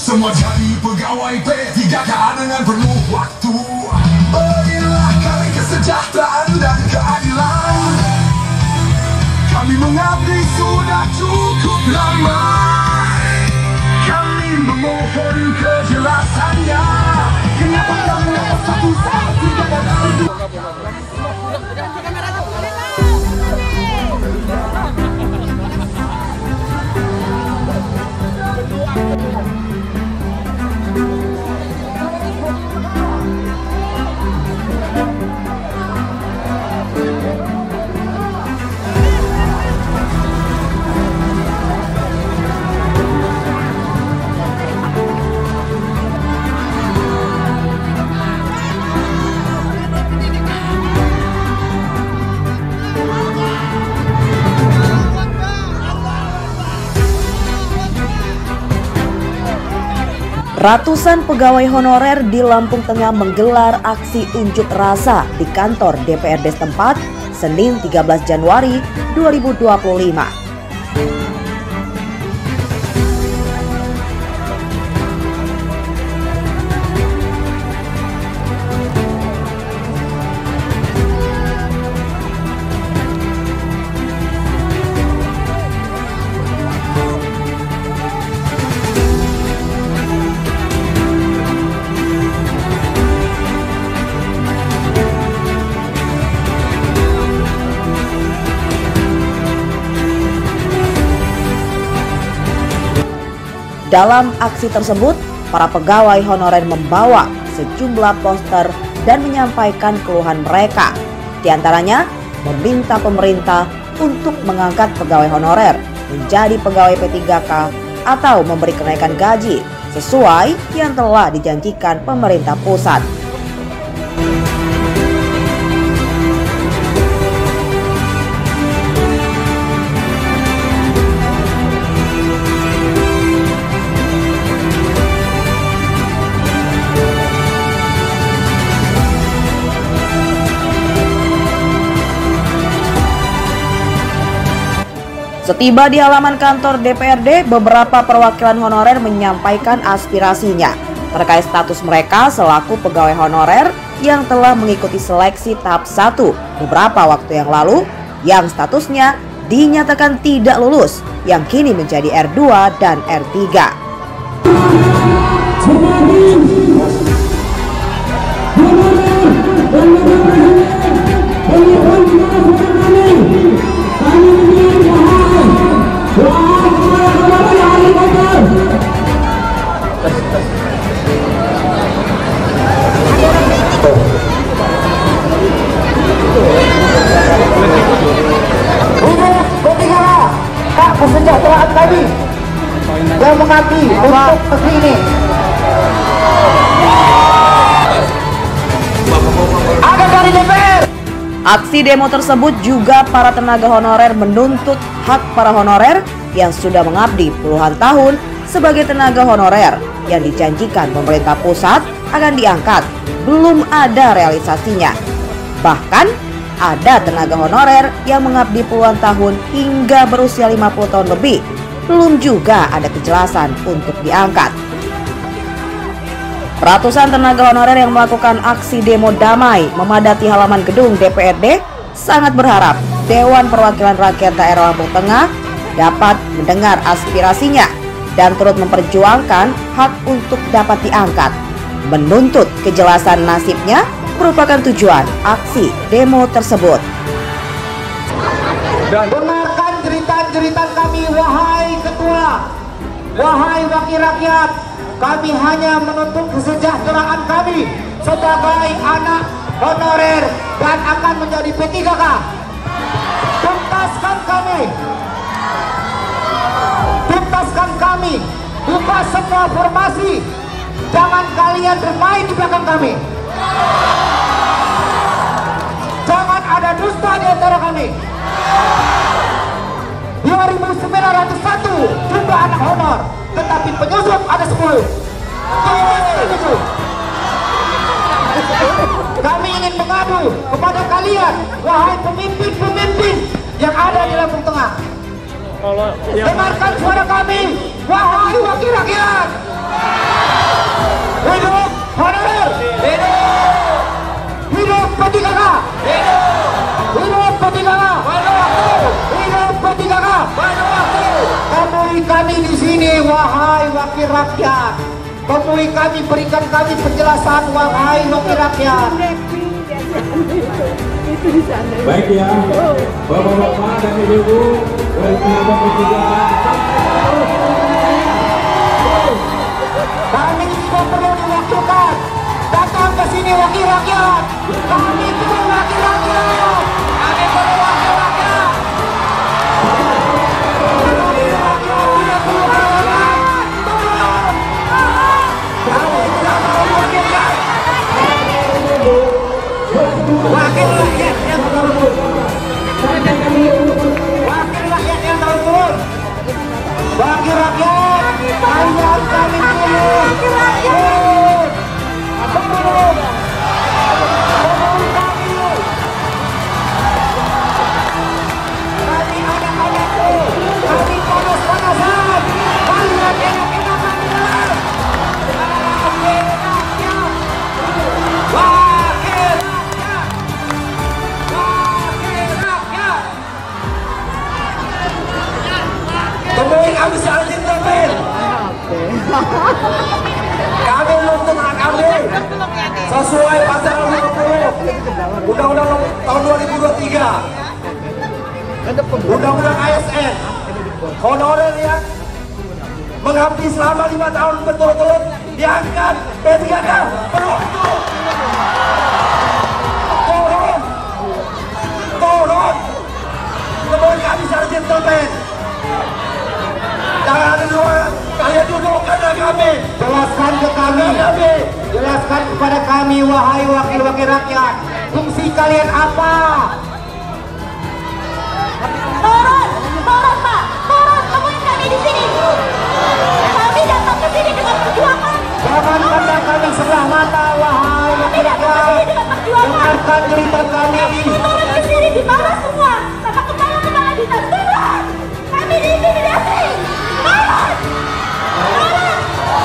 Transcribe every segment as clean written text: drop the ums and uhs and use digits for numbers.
Semua jadi pegawai P3K dengan penuh waktu. Berilah kami kesejahteraan dan keadilan. Kami mengabdi sudah cukup lama. Kami memohon kejelasannya. Kenapa kamu satu saat tidak ada? Ratusan pegawai honorer di Lampung Tengah menggelar aksi unjuk rasa di kantor DPRD setempat Senin 13 Januari 2025. Dalam aksi tersebut, para pegawai honorer membawa sejumlah poster dan menyampaikan keluhan mereka. Di antaranya, meminta pemerintah untuk mengangkat pegawai honorer menjadi pegawai P3K atau memberi kenaikan gaji sesuai yang telah dijanjikan pemerintah pusat. Setiba di halaman kantor DPRD, beberapa perwakilan honorer menyampaikan aspirasinya terkait status mereka selaku pegawai honorer yang telah mengikuti seleksi tahap 1 beberapa waktu yang lalu, yang statusnya dinyatakan tidak lulus, yang kini menjadi R2 dan R3. Kesejahteraan kami yang mengabdi untuk negeri ini. Ada dari DPR. Aksi demo tersebut juga para tenaga honorer menuntut hak para honorer yang sudah mengabdi puluhan tahun sebagai tenaga honorer yang dijanjikan pemerintah pusat akan diangkat, belum ada realisasinya. Bahkan ada tenaga honorer yang mengabdi puluhan tahun hingga berusia 50 tahun lebih, belum juga ada kejelasan untuk diangkat. Ratusan tenaga honorer yang melakukan aksi demo damai memadati halaman gedung DPRD sangat berharap Dewan Perwakilan Rakyat Daerah Lampung Tengah dapat mendengar aspirasinya dan turut memperjuangkan hak untuk dapat diangkat. Menuntut kejelasan nasibnya merupakan tujuan aksi demo tersebut. Dan dengarkan jeritan-jeritan kami, wahai ketua, wahai wakil rakyat. Kami hanya menuntut kesejahteraan kami sebagai anak honorer dan akan menjadi P3K. Tuntaskan kami. Tuntaskan kami. Buka semua formasi. Jangan kalian bermain di belakang kami. Jangan ada dusta di antara kami. 2.901 jumlah anak honor, tetapi penyusup ada 10. Kami ingin mengadu kepada kalian, wahai pemimpin-pemimpin yang ada di Lampung Tengah. Dengarkan suara kami, wahai wakil rakyat. Hidup honorer. Hidup P3K. Hidup P3K. Hidup P3K. Temui kami di sini, wahai wakil rakyat. Temui kami, berikan kami penjelasan, wahai wakil rakyat. Baik ya, Bapak-bapak dan Ibu-ibu, tenaga P3K. Kami tidak perlu diwakilkan. Datang ke sini wakil rakyat. Kami perlu wakil rakyat. Kami perlu wakil rakyat. Wakil rakyat tidak perlu kawanan. Tolong. Kami tidak mau wakilkan. Wakil rakyat yang turun. Wakil rakyat yang turun. Wakil rakyat. Hanya kami pilih. Temui kami secara gentleman. Kami menuntut hak kami sesuai pasal 50 Undang-Undang tahun 2023, Undang-Undang ASN. Honorer yang mengabdi selama 5 tahun berturut-turut diangkat P3K beruntung. Turun. Temui kami secara gentleman. Jangan dulu, kalian dudukkan kami. Jelaskan ke kami. Jelaskan kepada kami, wahai wakil-wakil rakyat. Fungsi kalian apa? Turun Pak, turun, temuin kami di sini. Kami datang ke sini dengan perjuangan. Jangan pandang kami sebelah mata, wahai wakil rakyat. Dengarkan cerita kami. Turun ke sini dimarah semua sama kepala-kepala dinas. Turun, kami diintimidasi.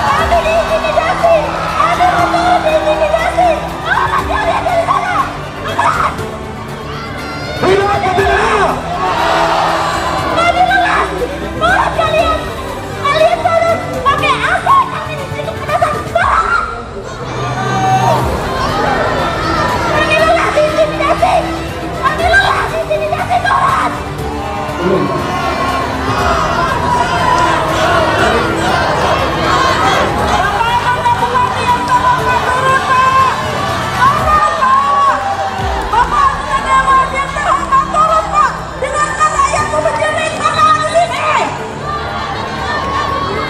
Kami diintimidasi. Kami turun diintimidasi. Kalian dari sana. Hidup P3K. Kami lelah. Turun kalian. Kalian turun pakai AC. Kami di situ penasaran. Turun. Kami lelah diintimidasi. Kami lelah diintimidasi. Turun.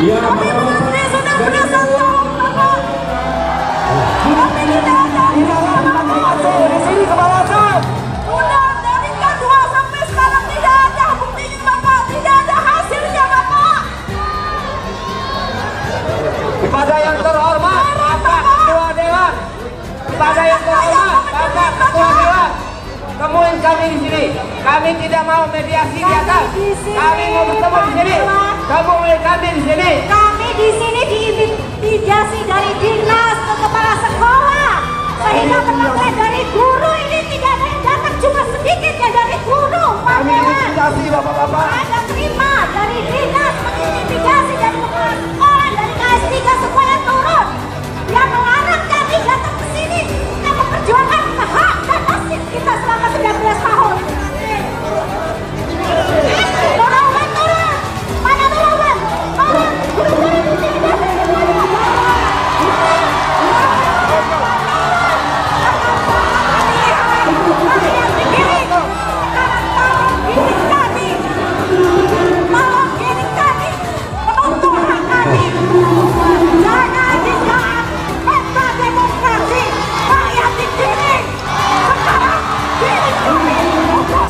Ya, Di sini kepala asal. Udah dari K2 sampai sekarang tidak ada buktinya Bapak, tidak ada hasilnya Bapak. Kepada yang terhormat, Bapak Ketua Dewan. Kepada yang terhormat, Bapak Ketua Dewan. Temuin kami di sini. Kami tidak mau mediasi di atas. Kami mau bertemu di sini. Temui kami di sini. Kami di sini diintimidasi dari dinas ke kepala sekolah, sehingga benar-benar dari guru ini tidak ada yang datang, cuma sedikit ya dari guru. Pak Kami Dewan, diintimidasi Bapak-bapak. ada terima dari dinas mengintimidasi dari kepala sekolah, dari KS3 semuanya turun. Yang melarang kami datang ke sini untuk memperjuangkan hak dan nasib kita selama 19 tahun. Turun, turun. Mana turun? Turun. Guru-guru intimidasi semuanya.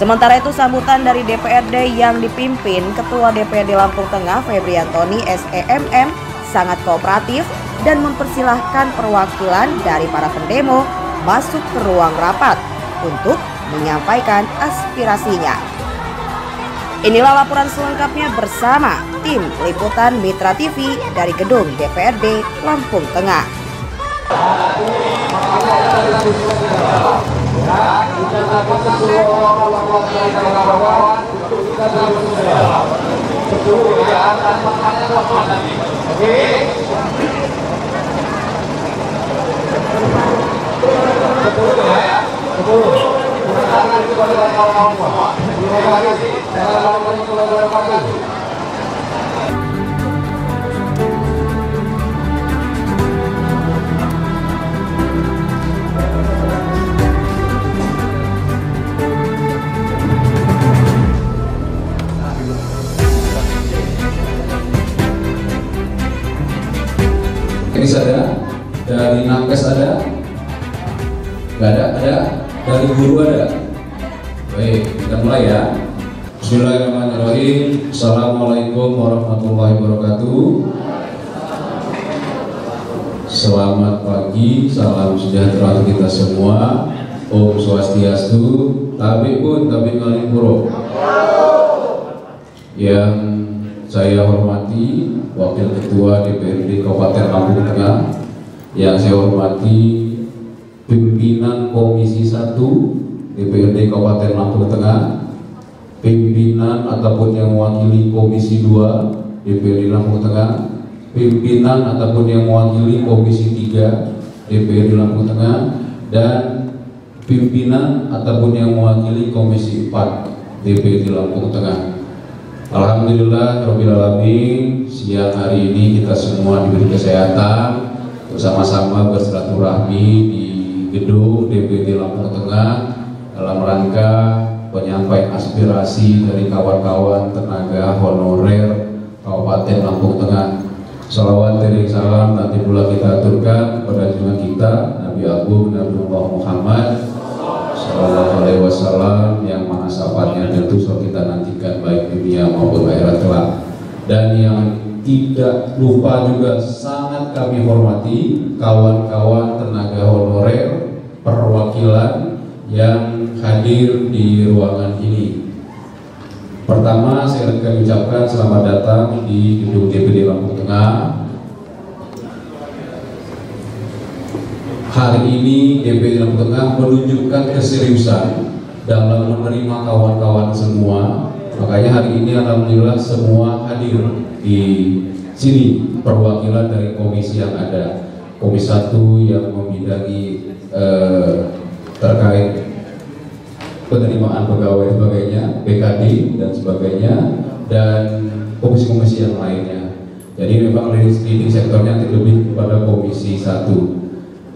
Sementara itu sambutan dari DPRD yang dipimpin Ketua DPRD Lampung Tengah Febriantoni SEMM sangat kooperatif dan mempersilahkan perwakilan dari para pendemo masuk ke ruang rapat untuk menyampaikan aspirasinya. Inilah laporan selengkapnya bersama Tim Liputan Mitra TV dari Gedung DPRD Lampung Tengah. Teknis ada, dari Nakes ada, nggak ada, dari guru ada. Baik, kita mulai ya. Bismillahirrahmanirrahim. Assalamualaikum warahmatullahi wabarakatuh. Selamat pagi, salam sejahtera untuk kita semua. Om Swastiastu, tabi pun, tabi ngalipuro. Yang saya hormati Wakil Ketua DPRD Kabupaten Lampung Tengah, yang saya hormati pimpinan Komisi 1 DPRD Kabupaten Lampung Tengah, pimpinan ataupun yang mewakili Komisi 2 DPRD Lampung Tengah, pimpinan ataupun yang mewakili Komisi 3 DPRD Lampung Tengah, dan pimpinan ataupun yang mewakili Komisi 4 DPRD Lampung Tengah. Alhamdulillah Rabbil Alamin, siang hari ini kita semua diberi kesehatan bersama-sama bersilaturahmi di gedung DPRD Lampung Tengah dalam rangka penyampaian aspirasi dari kawan-kawan tenaga honorer Kabupaten Lampung Tengah. Salawat dan salam nanti pula kita aturkan kepada junjungan kita Nabi Agung Nabi Muhammad Sallallahu Alaihi Wasallam yang mana sahabatnya tentu kita nantikan baik dunia maupun akhirat kelak. Dan yang tidak lupa juga sangat kami hormati kawan-kawan tenaga honorer perwakilan yang hadir di ruangan ini. Pertama, saya akan ucapkan selamat datang di gedung DPRD Lampung Tengah. Hari ini DPRD Lampung Tengah menunjukkan keseriusan dalam menerima kawan-kawan semua. Makanya hari ini alhamdulillah semua hadir di sini, perwakilan dari komisi yang ada. Komisi 1 yang membidangi terkait penerimaan pegawai sebagainya, BKD dan sebagainya, dan komisi-komisi yang lainnya. Jadi memang leading sektornya lebih kepada Komisi 1.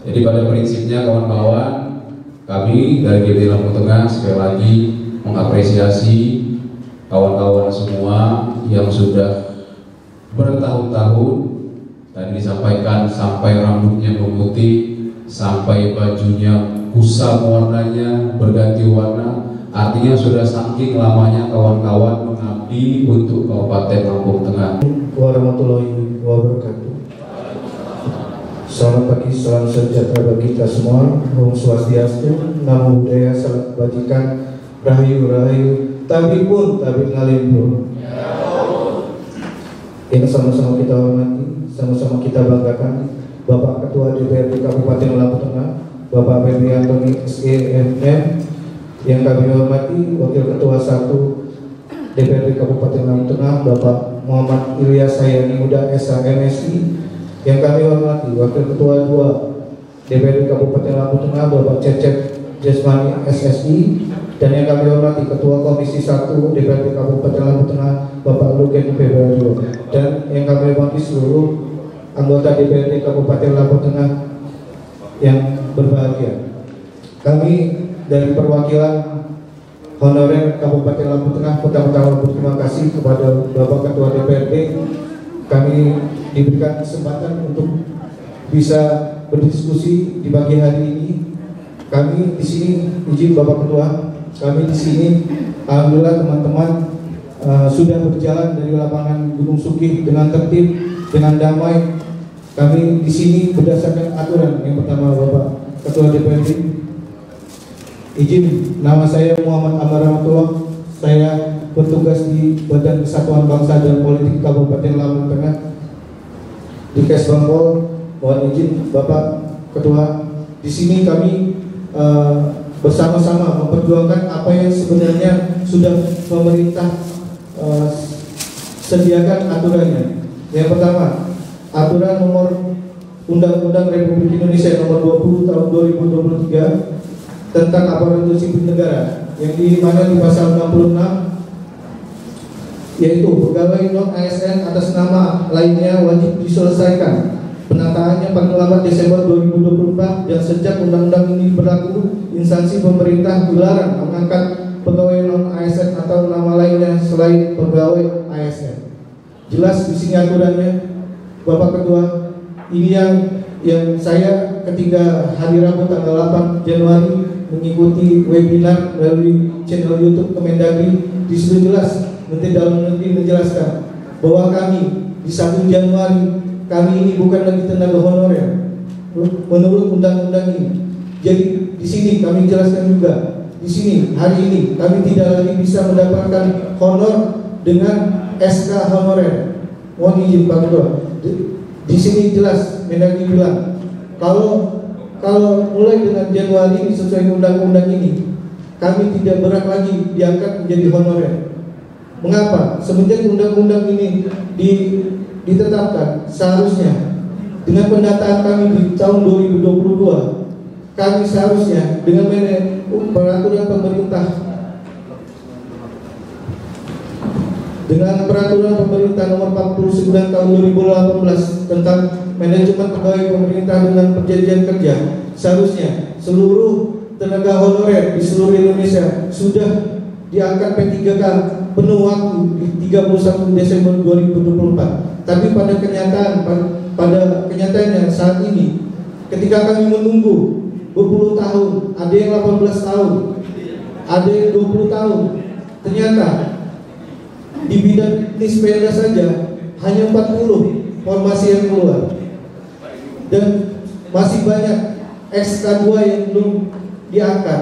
Jadi pada prinsipnya kawan-kawan, kami dari DPRD Lampung Tengah sekali lagi mengapresiasi kawan-kawan semua yang sudah bertahun-tahun, tadi disampaikan sampai rambutnya memutih, sampai bajunya kusam warnanya, berganti warna. Artinya sudah saking lamanya kawan-kawan mengabdi untuk Kabupaten Lampung Tengah. Warahmatullahi wabarakatuh. Selamat pagi, salam sejahtera bagi kita semua. Om Swastiastu, Namo Buddhaya, salam kebajikan, rahayu rahayu, tabi pun tabi ngalimpur. Ini sama-sama kita hormati, sama-sama kita banggakan Bapak Ketua DPRD Kabupaten Lampung Tengah, Bapak Febri Antoni SEMM, yang kami hormati Wakil Ketua 1 DPRD Kabupaten Lampung Tengah, Bapak Muhammad Ilyas Hayani Muda SHMSI, yang kami hormati Wakil Ketua 2 DPRD Kabupaten Lampung Tengah, Bapak Cecep Jesmani SSI, dan yang kami hormati Ketua Komisi 1 DPRD Kabupaten Lampung Tengah, Bapak Lugen Februario, dan yang kami hormati seluruh anggota DPRD Kabupaten Lampung Tengah yang berbahagia. Kami dari perwakilan honorer Kabupaten Lampung Tengah pertama-tama berterima kasih kepada Bapak Ketua DPRD. Kami diberikan kesempatan untuk bisa berdiskusi di pagi hari ini. Kami di sini, izin Bapak Ketua, kami di sini alhamdulillah teman-teman sudah berjalan dari lapangan Gunung Sugih dengan tertib, dengan damai. Kami di sini berdasarkan aturan. Yang pertama Bapak Ketua DPRD, izin, nama saya Muhammad Amar Rahmatullah. Saya bertugas di Badan Kesatuan Bangsa dan Politik Kabupaten Lampung Tengah di Kesbangpol. Mohon izin Bapak Ketua, di sini kami bersama-sama memperjuangkan apa yang sebenarnya sudah pemerintah sediakan aturannya. Yang pertama, aturan nomor Undang-Undang Republik Indonesia nomor 20 tahun 2023 tentang aparatur sipil negara, yang di mana di pasal 66 yaitu pegawai non ASN atas nama lainnya wajib diselesaikan penataannya paling lambat Desember 2024, dan sejak undang-undang ini berlaku, instansi pemerintah dilarang mengangkat pegawai non ASN atau nama lainnya selain pegawai ASN. Jelas di sini aturannya, Bapak Ketua. Ini yang saya ketika hari Rabu tanggal 8 Januari mengikuti webinar melalui channel YouTube Kemendagri, di situ jelas Menteri Dalam Negeri menjelaskan bahwa kami di 1 Januari kami ini bukan lagi tenaga honorer menurut undang-undang ini. Jadi di sini kami jelaskan juga, di sini hari ini kami tidak lagi bisa mendapatkan honor dengan SK honorer. Mohon izin Pak Ketua. Di sini jelas Mendagri bilang kalau mulai dengan Januari sesuai undang-undang ini kami tidak berhak lagi diangkat menjadi honorer. Mengapa? Semenjak undang-undang ini ditetapkan, seharusnya dengan pendataan kami di tahun 2022 kami seharusnya dengan peraturan pemerintah nomor 49 tahun 2018 tentang manajemen pegawai pemerintah dengan perjanjian kerja, seharusnya seluruh tenaga honorer di seluruh Indonesia sudah diangkat P3K penuh waktu di 31 Desember 2024. Tapi pada kenyataannya saat ini, ketika kami menunggu berpuluh tahun, ada yang 18 tahun, ada yang 20 tahun, ternyata di bidang nispeda saja hanya 40 formasi yang keluar, dan masih banyak SK2 yang belum diangkat.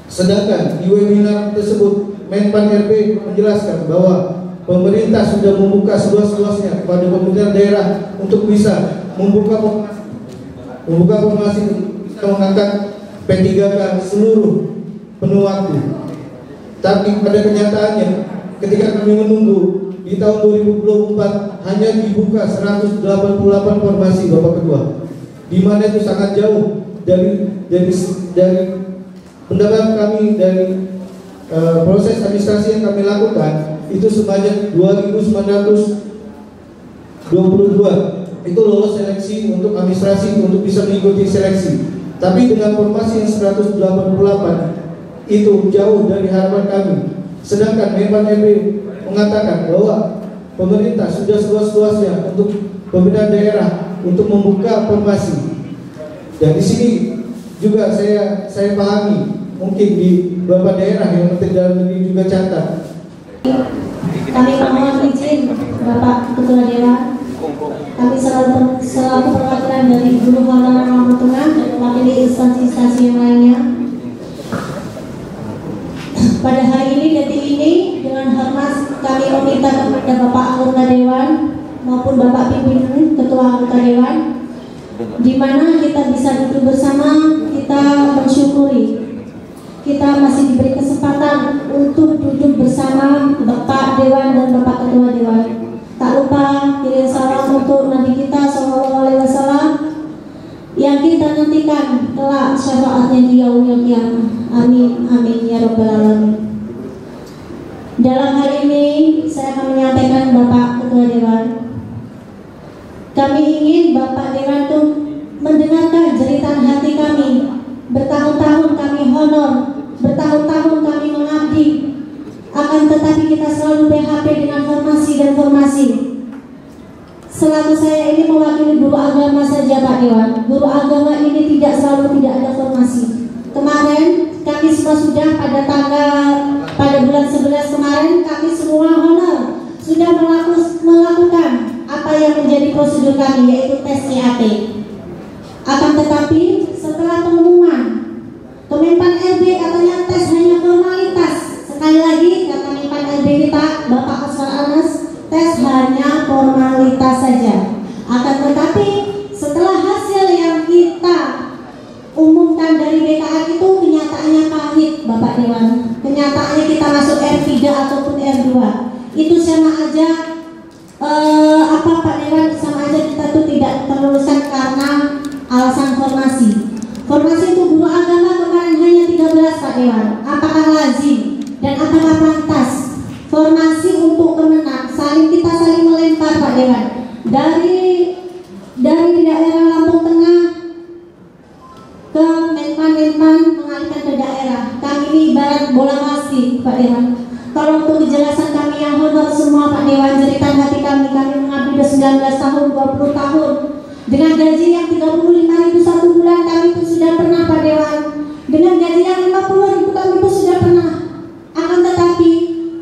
Sedangkan di webinar tersebut Menpan RB menjelaskan bahwa pemerintah sudah membuka seluas-luasnya kepada pemerintah daerah untuk bisa membuka formasi mengangkat P3K seluruh penuh waktu. Tapi pada kenyataannya ketika kami menunggu di tahun 2024 hanya dibuka 188 formasi, Bapak Ketua, di mana itu sangat jauh dari pendapat kami, dari proses administrasi yang kami lakukan itu sebanyak 2.922 itu lolos seleksi untuk administrasi untuk bisa mengikuti seleksi. Tapi dengan formasi yang 188 itu jauh dari harapan kami. Sedangkan Menpan RB mengatakan bahwa pemerintah sudah seluas-luasnya untuk pemerintah daerah untuk membuka formasi. Dan di sini juga saya pahami, mungkin di beberapa daerah yang Menteri Dalam Negeri juga catat. Kami mohon izin Bapak Ketua Dewan, kami selaku perwakilan dari Guru Honorer Lampung Tengah dan mewakili instansi-instansi yang lainnya. Pada hari ini, detik ini, dengan hormat kami meminta kepada Bapak Anggota Dewan maupun Bapak Pimpinan Ketua Anggota Dewan, di mana kita bisa duduk bersama, kita mensyukuri kita masih diberi kesempatan untuk duduk bersama Bapak Dewan dan Bapak Ketua Dewan. Tak lupa kirim salam untuk Nabi kita SAW yang kita nantikan kelak syafaatnya di yaumil qiyamah. Amin amin ya rabbal alamin. Dalam hal ini saya akan menyampaikan Bapak Ketua Dewan, kami ingin Bapak Dewan itu mendengarkan jeritan hati kami. Bertahun-tahun kami honor, bertahun-tahun kami mengabdi, akan tetapi kita selalu PHP dengan formasi dan formasi. Selaku saya ini mewakili guru agama saja Pak Dewan, guru agama ini tidak ada formasi. Kemarin kami sudah pada bulan 11 kemarin kami semua honor sudah melakukan apa yang menjadi prosedur kami, yaitu tes CAP. Akan tetapi setelah pengumuman Kemenpan RB katanya tes hanya formalitas. Sekali lagi kata Menpan RB kita, Bapak Aswar Anas, tes hanya formalitas saja. Akan tetapi setelah hasil yang kita umumkan dari BKA itu kenyataannya pahit, Bapak Dewan. Kenyataannya kita masuk R3 ataupun R2. Itu sama aja Pak Dewan, sama aja kita tuh tidak terluluskan karena alasan formasi. Formasi itu guru agama kemarin hanya 13, Pak Dewan. Apakah lazim dan apakah pantas formasi untuk kemenang kita saling melempar, Pak Dewan, dari daerah Lampung Tengah ke Menpan mengalihkan ke daerah. Kami ini ibarat bola basket, Pak Dewan. Kalau untuk kejelasan kami yang honor semua, Pak Dewan, jeritan hati kami mengabdi 19 tahun, 20 tahun dengan gaji yang 35.000 satu bulan, kami pun sudah pernah, Pak Dewan. Dengan gaji yang 50.000 kami pun sudah pernah. Akan tetapi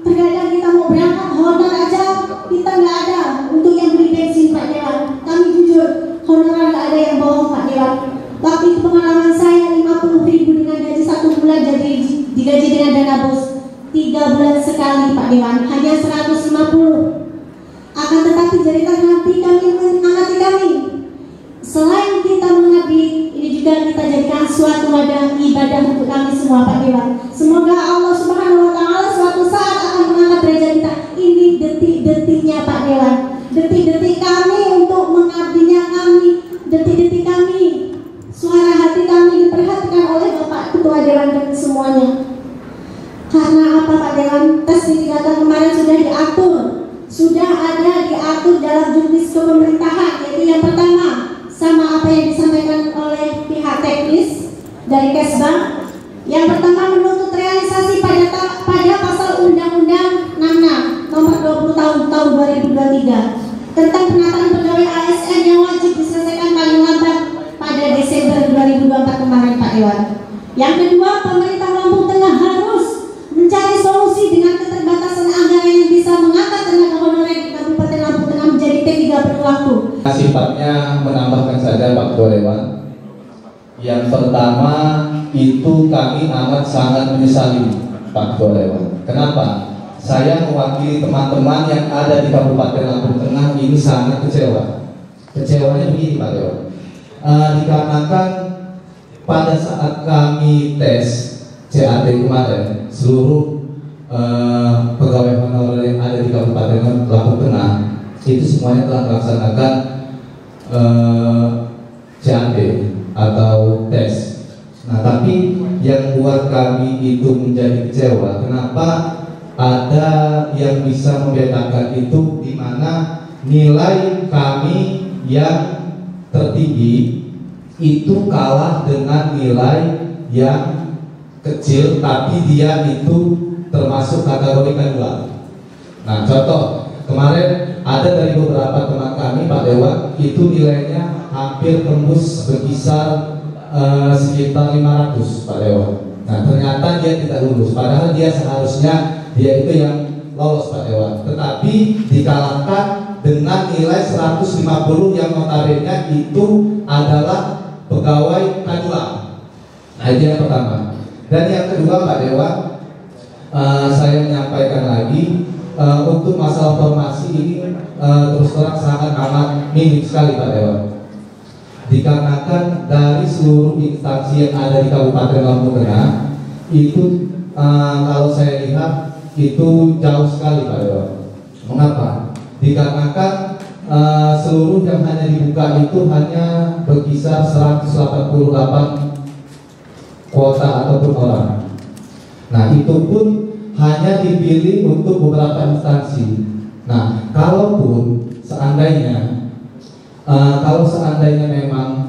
terkadang kita mau berangkat honor aja kita nggak ada untuk yang beli bensin, Pak Dewan. Kami jujur, honoran nggak ada yang bohong, Pak Dewan. Waktu itu pengalaman saya 50.000 dengan gaji satu bulan, jadi digaji dengan dana bos 3 bulan sekali, Pak Dewan, hanya 150. Akan tetapi jeritan hati kami menyemangati kami. Selain kita mengabdi, ini juga kita jadikan suatu wadah ibadah untuk kami semua, Pak Dewan. Semoga Allah Subhanahu wa Ta'ala suatu saat akan mengangkat derajat kita. Ini detik-detiknya, Pak Dewan. Detik-detik kami untuk mengabdinya kami. Detik-detik kami, suara hati kami diperhatikan oleh Bapak Ketua Dewan dan semuanya. Karena apa, Pak Dewan? Tes kegiatan kemarin sudah diatur dalam jurnis kepemerintahan, yaitu yang pertama sama apa yang disampaikan oleh pihak teknis dari Kesbang. Yang pertama menuntut realisasi pada pasal Undang-Undang 66 nomor 20 tahun 2023 tentang penataan pegawai ASN yang wajib diselesaikan paling lambat pada Desember 2024 kemarin, Pak Dewan. Yang kedua, pemerintah Lampung Tengah harus mencari solusi dengan keterbatasan anggaran yang bisa mengangkat tenaga honorer di Kabupaten Lampung Tengah menjadi T3 penuh waktu. Sifatnya menambahkan saja, Pak Ketua Dewan. Yang pertama itu kami amat sangat menyesali, Pak Ketua Dewan. Kenapa? Saya mewakili teman-teman yang ada di Kabupaten Lampung Tengah ini sangat kecewa. Kecewanya begini, Pak Dewan. Dikarenakan pada saat kami tes CAT kemarin, seluruh pegawai honorer yang ada di Kabupaten Lampung Tengah itu semuanya telah melaksanakan CAT atau tes. Nah, tapi yang buat kami itu menjadi kecewa, kenapa ada yang bisa membedakan itu, di mana nilai kami yang tertinggi itu kalah dengan nilai yang kecil, tapi dia itu termasuk kategori kedua. Nah, contoh kemarin ada dari beberapa teman kami, Pak Dewan, itu nilainya hampir tembus berkisar sekitar 500, Pak Dewan. Nah, ternyata dia tidak lulus, padahal dia seharusnya dia itu yang lolos, Pak Dewan. Tetapi dikalahkan dengan nilai 150 yang notabene itu adalah pegawai K2. Nah, itu yang pertama. Dan yang kedua, Pak Dewan, saya menyampaikan lagi untuk masalah formasi ini terus terang sangat amat minim sekali, Pak Dewan. Dikarenakan dari seluruh instansi yang ada di Kabupaten Lampung Tengah itu kalau saya lihat itu jauh sekali, Pak Dewan. Mengapa? Dikarenakan seluruh yang hanya dibuka itu hanya berkisar 188 kuota ataupun orang. Nah, itu pun hanya dipilih untuk beberapa instansi. Nah, kalaupun seandainya memang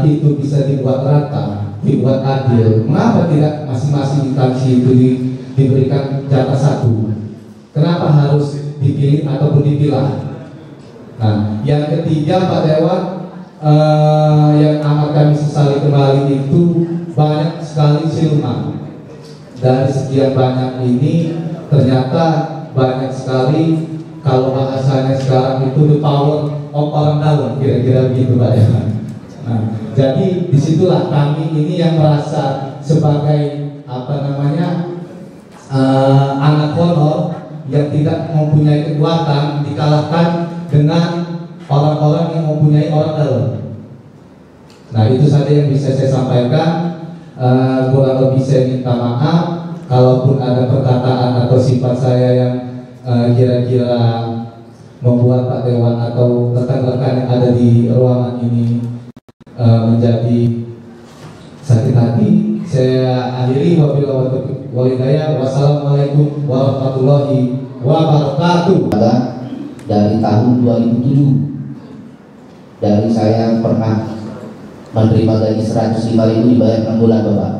itu bisa dibuat rata, dibuat adil, mengapa tidak masing-masing instansi itu diberikan jatah satu? Kenapa harus dipilih ataupun dipilah? Nah, yang ketiga, Pak Dewan, yang amat kami sesali kembali itu banyak sekali siluman. Dari sekian banyak ini ternyata banyak sekali, kalau bahasanya sekarang itu the power of orang dalam, kira-kira begitu, Pak Dewan. Nah, jadi disitulah kami ini yang merasa sebagai anak honor yang tidak mempunyai kekuatan dikalahkan dengan orang-orang yang mempunyai orang dalam. Nah, itu saja yang bisa saya sampaikan. Kurang lebih saya minta maaf kalaupun ada perkataan atau sifat saya yang kira-kira membuat Pak Dewan atau rekan-rekan yang ada di ruangan ini menjadi sakit hati. Saya akhiri, wabillahi walhidayah. Wassalamualaikum warahmatullahi wabarakatuh. Dari tahun 2007 dari saya pernah menerima gaji 105.000 dibayar 6 bulan Bapak.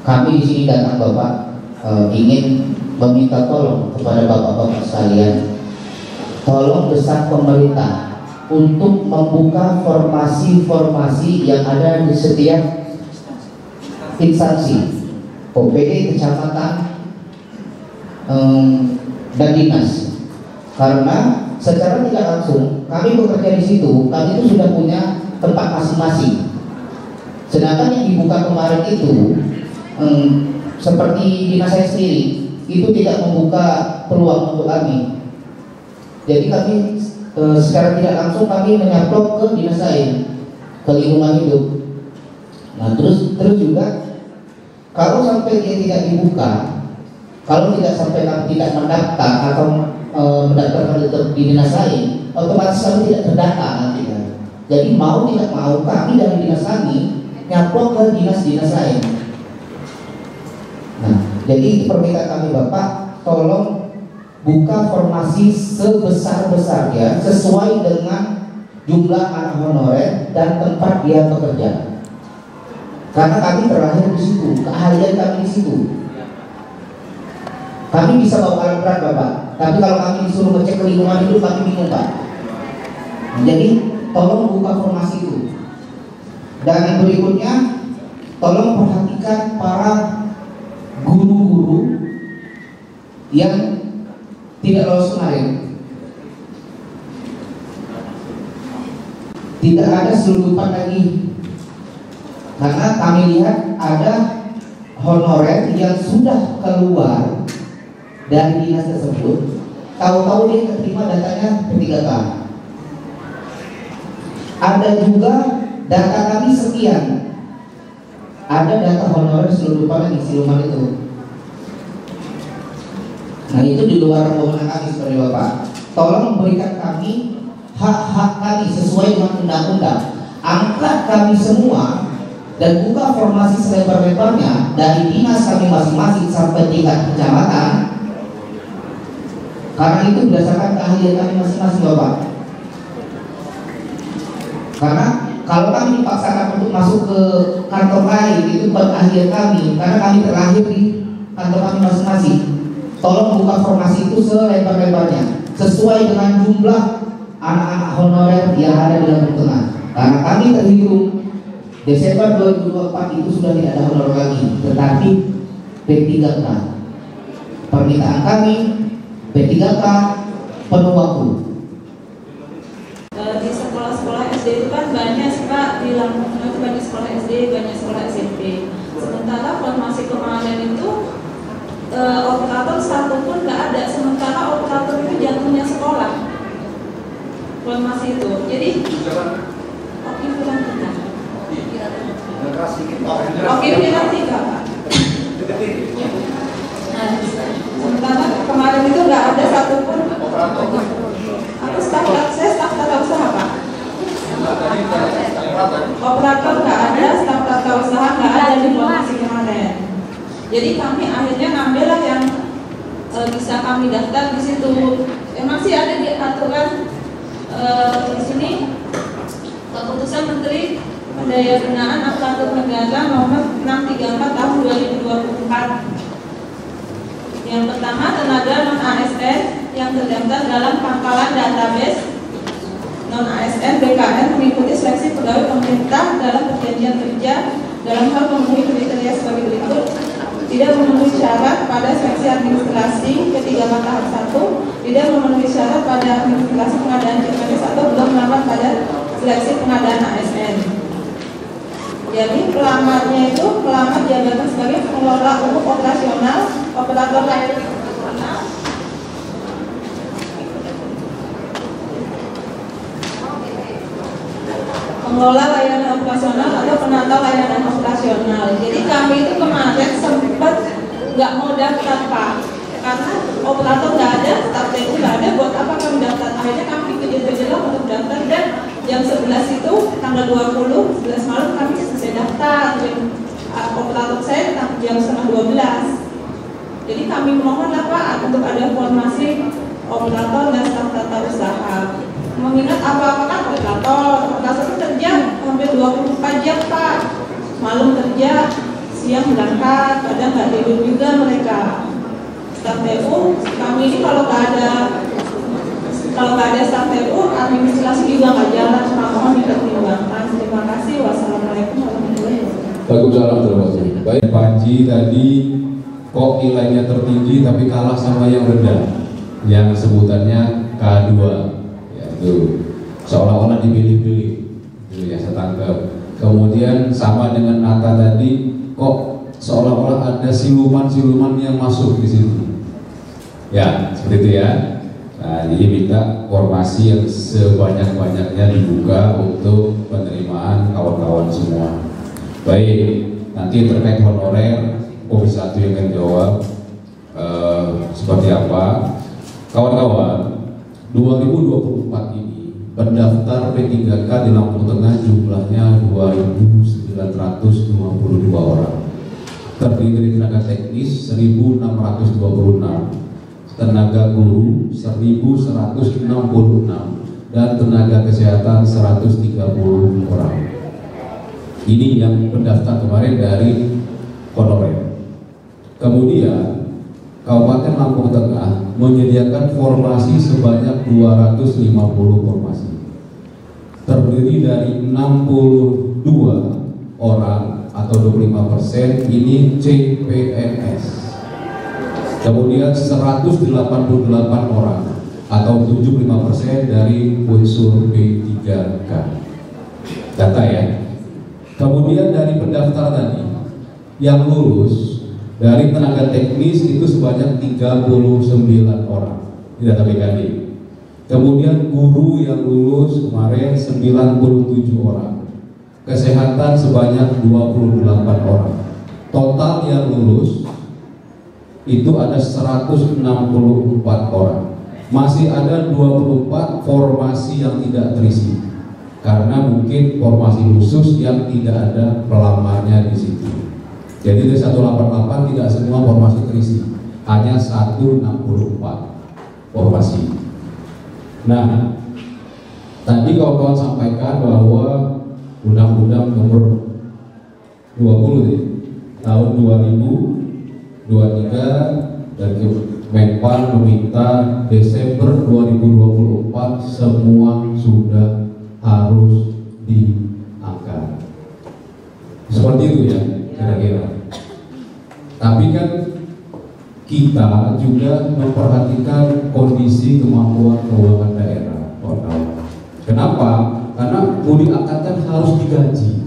Kami di sini datang Bapak ingin meminta tolong kepada bapak-bapak sekalian, tolong desak pemerintah untuk membuka formasi-formasi yang ada di setiap instansi, OPD, kecamatan, dan dinas. Karena secara tidak langsung kami bekerja di situ, kami itu sudah punya tempat masing-masing. Sedangkan yang dibuka kemarin itu seperti dinas saya sendiri itu tidak membuka peluang untuk kami. Jadi kami secara tidak langsung kami menyaplok ke dinas lain, ke lingkungan hidup. Nah terus juga kalau sampai dia tidak dibuka, kalau tidak sampai kami tidak mendaftar atau mendaftarkan di dinas lain, otomatis kami tidak terdata nanti kan. Jadi mau tidak mau kami dari dinas kami nyaplok ke dinas-dinas lain. Nah, jadi permintaan kami Bapak, tolong buka formasi sebesar-besarnya sesuai dengan jumlah anak honorer dan tempat dia bekerja. Karena kami terlahir di situ, keahlian kami di situ. Kami bisa bawa alat berat Bapak, tapi kalau kami disuruh ngecek ke lingkungan itu kami bingung Pak. Jadi tolong buka formasi itu. Dan yang berikutnya, tolong perhatikan para guru-guru yang tidak lolos kemarin. Tidak ada selundupan lagi, karena kami lihat ada honorer yang sudah keluar dari dinas tersebut, tahu-tahu dia keterima datanya P3K. Ada juga data kami sekian, ada data honorer selundupan lagi siluman itu. Nah itu di luar wewenang kami sebagai Bapak. Tolong berikan kami hak-hak kami sesuai dengan undang-undang. Angkat kami semua dan buka formasi selebar-lebarnya dari dinas kami masing-masing sampai tingkat kecamatan. Karena itu berdasarkan keahlian kami masing-masing Bapak. Karena kalau kami dipaksakan untuk masuk ke kantor lain, itu bukan keahlian kami, karena kami terlahir di kantor kami masing-masing. Tolong buka formasi itu selebar-lebarnya sesuai dengan jumlah anak-anak honorer yang ada di Lampung Tengah. Karena kami terhitung Desember 2024 itu sudah tidak ada honorer lagi, tetapi P3K. Permintaan kami P3K penuh waktu. Di sekolah-sekolah SD itu kan banyak Pak, di Lampung Tengah itu banyak sekolah SD, banyak sekolah SMP. Sementara formasi kemarin itu operator satu pun nggak ada, sementara operator itu jatuhnya sekolah formasi itu. Jadi oke bilang tiga Pak. Nah, sementara kemarin itu nggak ada satupun aku staf tata usaha Pak. Operator nggak ada, staf tata usaha nggak ada di formasi kemarin. Jadi kami akhirnya ngambillah yang bisa kami daftar di situ. Emang sih ada di aturan di sini keputusan Menteri Pendayaan Aparatur Negara nomor 634 tahun 2024. Yang pertama, tenaga non ASN yang terdaftar dalam pangkalan database non ASN BKN mengikuti seleksi pegawai pemerintah dalam perjanjian kerja dalam hal memenuhi kriteria sebagai berikut. Tidak memenuhi syarat pada seleksi administrasi P3K tahap 1, tidak memenuhi syarat pada administrasi pengadaan CPNS atau belum melamar pada seleksi pengadaan ASN. Jadi pelamarnya itu pelamar jabatan sebagai pengelola umum operasional operator layanan operasional. Pengelola layanan operasional atau penata layanan operasional. Jadi kami itu kemarin sempat nggak mau daftar Pak, karena operator nggak ada, staf TU nggak ada, buat apa kami daftar? Akhirnya kami kejar-kejar untuk daftar, dan jam 11 itu tanggal 20, 11 malam kami selesai daftar. Operator saya jam setengah 12. Jadi kami mohonlah Pak untuk ada formasi operator dan staf tata usaha. Mengingat apa-apa kan operator itu kerja hampir 24 jam Pak, malam kerja, siang berangkat, kadang nggak tidur juga mereka. Staf TU kami ini kalau nggak ada staf TU, administrasi juga nggak jalan. Mohon dipertimbangkan. Terima kasih. Wassalamualaikum warahmatullahi wabarakatuh. Waalaikumsalam warahmatullahi wabarakatuh. Baik, Panji tadi kok nilainya tertinggi tapi kalah sama yang rendah, yang sebutannya K2, yaitu seolah-olah dipilih-pilih, itu ya saya tangkap. Kemudian sama dengan Nata tadi, kok seolah-olah ada siluman-siluman yang masuk di situ. Ya, seperti itu ya. Nah, jadi minta formasi yang sebanyak-banyaknya dibuka untuk penerimaan kawan-kawan semua. Baik, nanti terkait honorer, Komisi 1 yang akan jawab seperti apa. Kawan-kawan, 2024 ini pendaftar P3K di Lampung Tengah jumlahnya 2.922 orang. Terdiri dari tenaga teknis 1.626, tenaga guru 1.166, dan tenaga kesehatan 130 orang. Ini yang pendaftar kemarin dari honorer. Kemudian Kabupaten Lampung Tengah menyediakan formasi sebanyak 250 formasi. Terdiri dari 62 orang atau 25% ini CPNS. Kemudian 188 orang atau 75% dari unsur P3K. Data ya. Kemudian dari pendaftar tadi yang lulus dari tenaga teknis itu sebanyak 39 orang di data BKD. Kemudian guru yang lulus kemarin 97 orang. Kesehatan sebanyak 28 orang. Total yang lulus itu ada 164 orang. Masih ada 24 formasi yang tidak terisi. Karena mungkin formasi khusus yang tidak ada pelamarnya di situ. Jadi dari 188 tidak semua formasi terisi, hanya 164 formasi. Nah, tadi kawan-kawan sampaikan bahwa Undang-Undang Nomor 20 tahun 2023 dari Menpan meminta Desember 2024 semua sudah harus diangkat. Seperti itu ya kira-kira. Tapi kan kita juga memperhatikan kondisi kemampuan keuangan daerah. Kenapa? Karena mau diangkatkan harus digaji.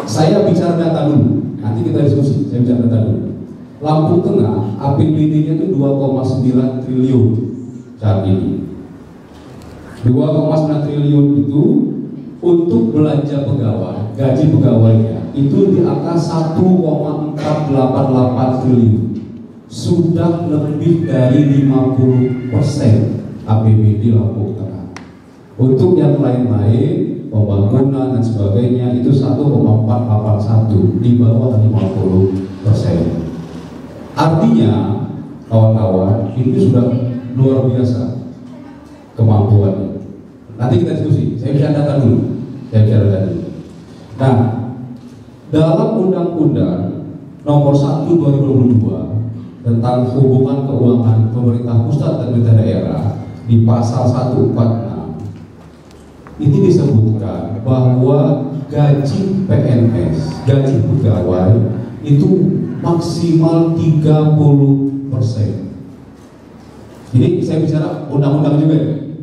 Saya bicara data dulu. Nanti kita diskusi. Saya bicara data dulu. Lampung Tengah APBD-nya itu 2,9 triliun saat ini. 2,9 triliun itu untuk belanja pegawai, gaji pegawainya itu di angka 1,488 triliun. Sudah lebih dari 50% APBD Lampung Tengah. Untuk yang lain-lain, pembangunan dan sebagainya itu 1,481, di bawah 50%. Artinya, kawan-kawan, ini sudah luar biasa kemampuannya. Nanti kita diskusi. Saya bicara data dulu. Nah, dalam Undang-Undang Nomor 1 2022 tentang hubungan keuangan pemerintah pusat dan pemerintah daerah di pasal 146 ini disebutkan bahwa gaji PNS, gaji pegawai itu maksimal 30%. Ini saya bicara undang-undang juga ya,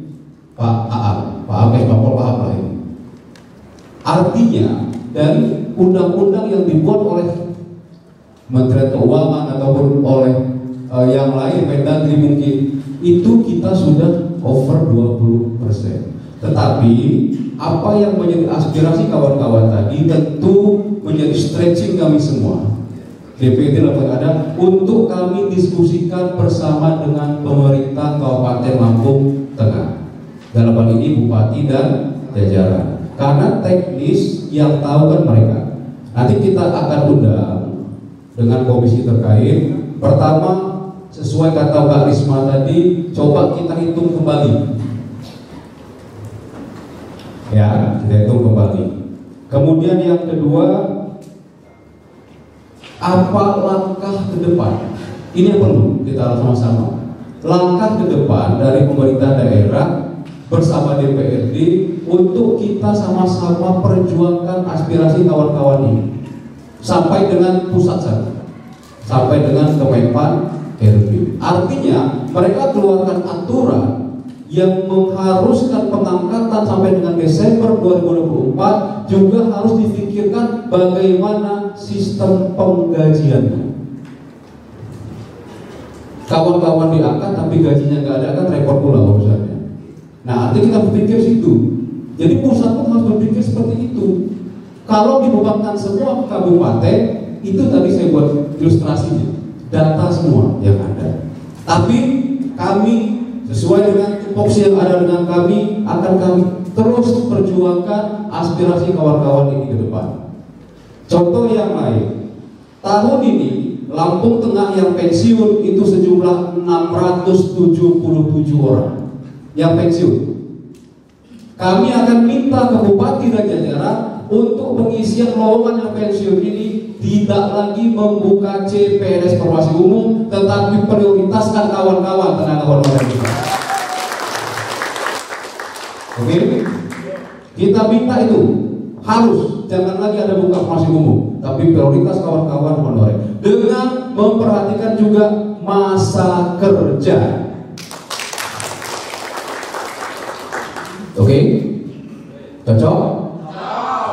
Pak Aam, Pak Pol paham lah ini. Artinya dari undang-undang yang dibuat oleh Menteri Keuangan ataupun oleh yang lain, Mendagri mungkin, itu kita sudah over 20%. Tetapi apa yang menjadi aspirasi kawan-kawan tadi tentu menjadi stretching kami semua DPD ada untuk kami diskusikan bersama dengan pemerintah Kabupaten Lampung Tengah, dalam hal ini Bupati dan jajaran, karena teknis yang tahu kan mereka. Nanti kita akan undang dengan komisi terkait. Pertama, sesuai kata Mbak Risma tadi, coba kita hitung kembali ya, kita hitung kembali. Kemudian yang kedua, apa langkah ke depan? Ini yang perlu kita sama-sama. Langkah ke depan dari pemerintah daerah bersama DPRD untuk kita sama-sama perjuangkan aspirasi kawan-kawan ini sampai dengan pusat sana, sampai dengan Kemenpan RB. Artinya mereka keluarkan aturan yang mengharuskan pengangkatan sampai dengan Desember 2024, juga harus difikirkan bagaimana sistem penggajiannya. Kawan-kawan diangkat tapi gajinya nggak ada, kan repot pula urusannya. Nah, nanti kita berpikir situ. Jadi pusat pun harus berpikir seperti itu. Kalau dibebankan semua kabupaten, itu tadi saya buat ilustrasinya, data semua yang ada. Tapi kami sesuai dengan tupoksi yang ada dengan kami, akan kami terus perjuangkan aspirasi kawan-kawan ini ke depan. Contoh yang lain, tahun ini Lampung Tengah yang pensiun itu sejumlah 677 orang yang pensiun. Kami akan minta ke Bupati dan jajaran untuk pengisian lowongan yang pensiun ini tidak lagi membuka CPNS Perwasi Umum, tetapi prioritaskan kawan-kawan tenaga honorer kita. Oke, kita minta itu harus, jangan lagi ada buka Perwasi Umum, tapi prioritas kawan-kawan honorer dengan memperhatikan juga masa kerja. Oke, cocok?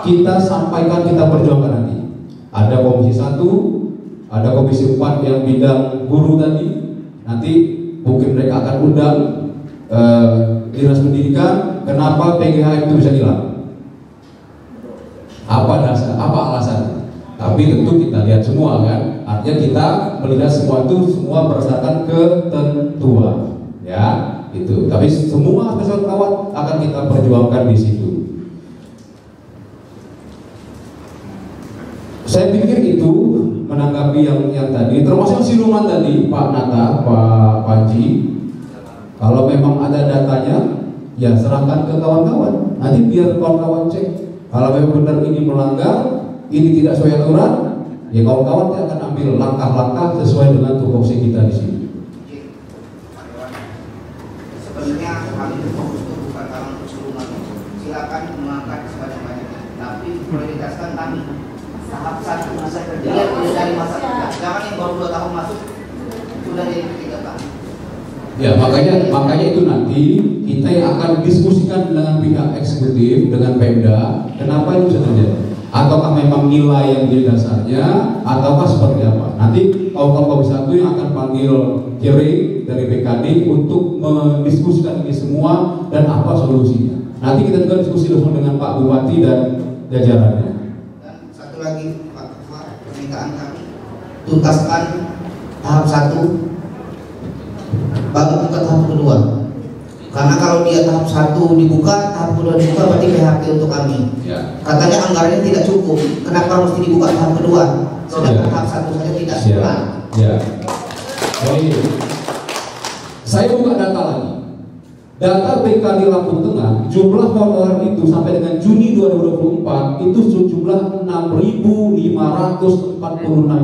Kita sampaikan, kita perjuangkan nanti. Ada komisi 1, ada komisi 4 yang bidang guru tadi. Nanti mungkin mereka akan undang dinas pendidikan. Kenapa PGH itu bisa hilang? Apa dasar? Apa alasan? Tapi tentu kita lihat semua kan. Artinya kita melihat semua itu semua berdasarkan ketentuan, ya itu. Tapi semua aspirasi kawan akan kita perjuangkan di situ. Saya pikir itu menanggapi yang tadi, termasuk siluman tadi, Pak Nata, Pak Panji. Kalau memang ada datanya, ya serahkan ke kawan-kawan. Nanti biar kawan-kawan cek. Kalau memang benar ini melanggar, ini tidak sesuai aturan, ya kawan-kawan akan ambil langkah-langkah sesuai dengan tupoksi kita di sini. Sebenarnya kami berfokus bukan dalam siluman. Silakan mengangkat sebanyak-banyaknya, tapi prioritaskan kami. Tahap 1 masa kerja, dari masa kerja. Jangan yang baru 2 tahun masuk sudah jadi 3 tahun. Ya, makanya itu nanti kita yang akan diskusikan dengan pihak eksekutif, dengan Pemda, kenapa itu bisa terjadi? Ataukah memang nilai yang di dasarnya, ataukah seperti apa? Nanti kawan-kawan komisi 1 yang akan panggil hearing dari BKD untuk mendiskusikan ini semua dan apa solusinya. Nanti kita juga diskusi langsung dengan Pak Bupati dan jajarannya. Lagi Pak Ketua, permintaan kami tuntaskan tahap 1 baru buka tahap kedua, karena kalau dia tahap 1 dibuka, tahap kedua dibuka, berarti PHP untuk kami ya. Katanya anggarannya tidak cukup, kenapa mesti dibuka tahap kedua sedangkan tahap 1 saja tidak cukup ya. Saya buka data lagi. Data BKD Lampung Tengah, jumlah honorer itu sampai dengan Juni 2024 itu sejumlah 6.546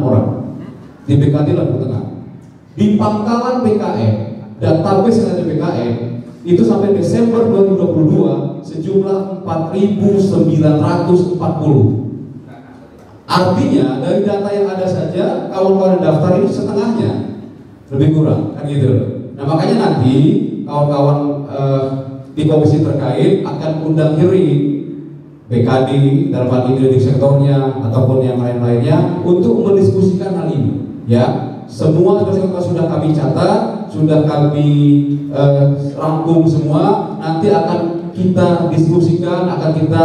orang di BKD Lampung Tengah. Di pangkalan BKN, database yang ada BKN itu sampai Desember 2022 sejumlah 4.940. Artinya dari data yang ada saja kawan-kawan daftar ini setengahnya, lebih kurang kan gitu. Nah makanya nanti kawan-kawan di komisi terkait akan undang hearing BKD, dalam hal ini di sektornya ataupun yang lain-lainnya untuk mendiskusikan hal ini. Ya, semua sudah kami catat, sudah kami rangkum semua. Nanti akan kita diskusikan, akan kita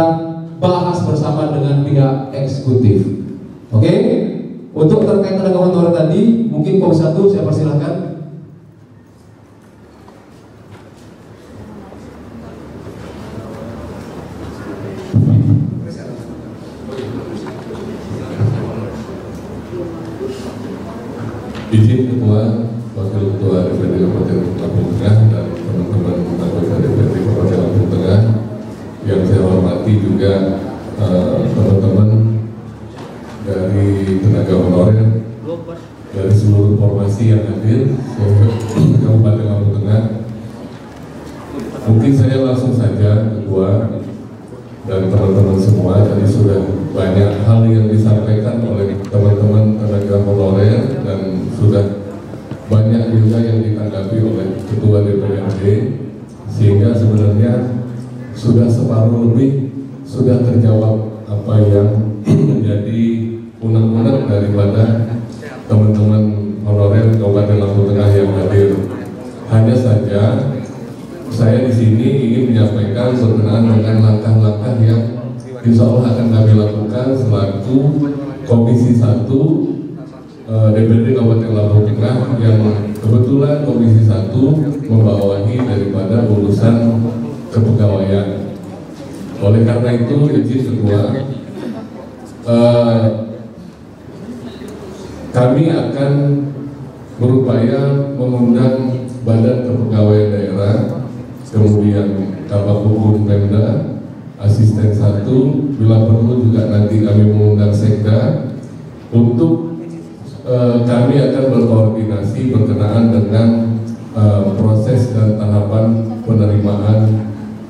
bahas bersama dengan pihak eksekutif. Oke? Untuk terkait tenaga honorer tadi, mungkin Komisi 1 saya persilahkan. Izin Ketua, Wakil Ketua DPRD Kabupaten Lampung Tengah dan teman-teman anggota DPRD Kabupaten Lampung Tengah yang saya hormati, juga teman-teman dari tenaga honorer dari seluruh formasi yang hadir Kabupaten Lampung Tengah. Mungkin saya langsung saja, Ketua dan teman-teman semua, tadi sudah banyak hal yang disampaikan oleh teman-teman tenaga honorer dan sudah banyak juga yang ditanggapi oleh Ketua DPRD, sehingga sebenarnya sudah separuh lebih sudah terjawab apa yang menjadi unek-unek daripada teman-teman honorer Kabupaten Lampung Tengah yang hadir. Hanya saja saya di sini ingin menyampaikan berkenaan dengan langkah-langkah yang insya Allah akan kami lakukan selaku Komisi 1 DPRD Kabupaten Lampung Tengah, yang kebetulan Komisi 1 membawahi daripada urusan kepegawaian. Oleh karena itu, izin Ketua, kami akan berupaya mengundang Badan Kepegawaian Daerah, kemudian Kabak Hukum Pemda, Asisten 1, bila perlu juga nanti kami mengundang Sekda untuk kami akan berkoordinasi berkenaan dengan proses dan tahapan penerimaan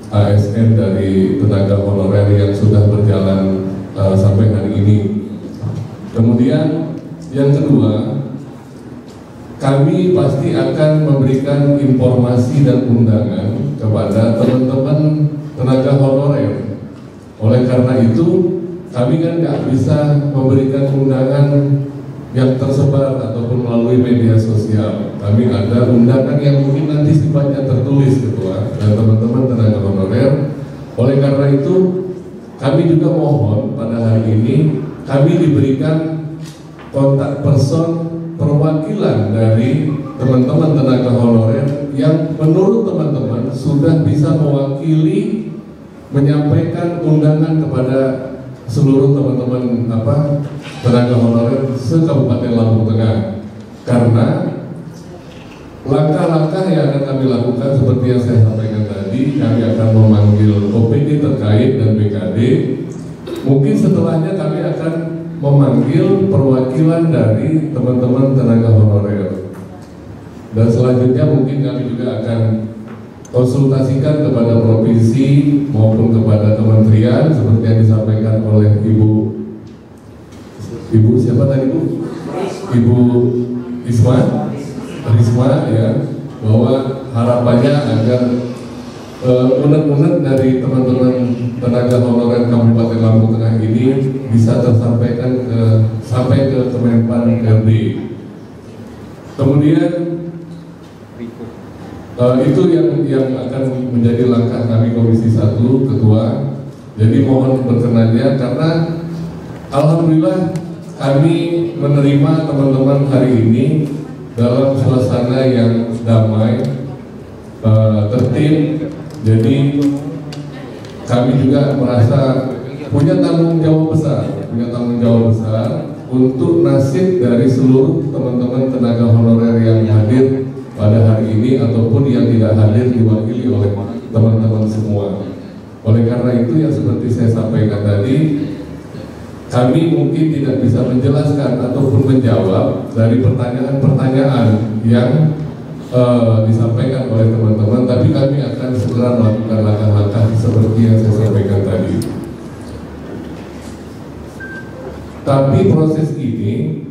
ASN dari tenaga honorer yang sudah berjalan sampai hari ini. Kemudian yang kedua, kami pasti akan memberikan informasi dan undangan kepada teman-teman tenaga honorer. Oleh karena itu, kami kan nggak bisa memberikan undangan yang tersebar ataupun melalui media sosial. Kami ada undangan yang mungkin nanti sifatnya tertulis, Ketua dan teman-teman tenaga honorer. Oleh karena itu, kami juga mohon pada hari ini kami diberikan kontak person perwakilan dari teman-teman tenaga honorer yang menurut teman-teman sudah bisa mewakili menyampaikan undangan kepada seluruh teman-teman tenaga honorer se-Kabupaten Lampung Tengah. Karena langkah-langkah yang akan kami lakukan seperti yang saya sampaikan tadi, kami akan memanggil OPD terkait dan BKD. Mungkin setelahnya kami akan memanggil perwakilan dari teman-teman tenaga honorer, dan selanjutnya mungkin kami juga akan konsultasikan kepada provinsi maupun kepada kementerian seperti yang disampaikan oleh Ibu siapa tadi Bu? Ibu Risma ya, bahwa harapannya agar unek-unek dari teman-teman tenaga honorer Kabupaten Lampung Tengah ini bisa tersampaikan sampai ke Kemenpan RD. Kemudian itu yang akan menjadi langkah kami Komisi 1, Ketua. Jadi mohon berkenannya, karena alhamdulillah kami menerima teman-teman hari ini dalam suasana yang damai, tertib. Jadi kami juga merasa punya tanggung jawab besar untuk nasib dari seluruh teman-teman tenaga honorer yang hadir pada hari ini ataupun yang tidak hadir diwakili oleh teman-teman semua. Oleh karena itu, yang seperti saya sampaikan tadi, kami mungkin tidak bisa menjelaskan ataupun menjawab dari pertanyaan-pertanyaan yang disampaikan oleh teman-teman, tapi kami akan segera melakukan langkah-langkah seperti yang saya sampaikan tadi. Tapi proses ini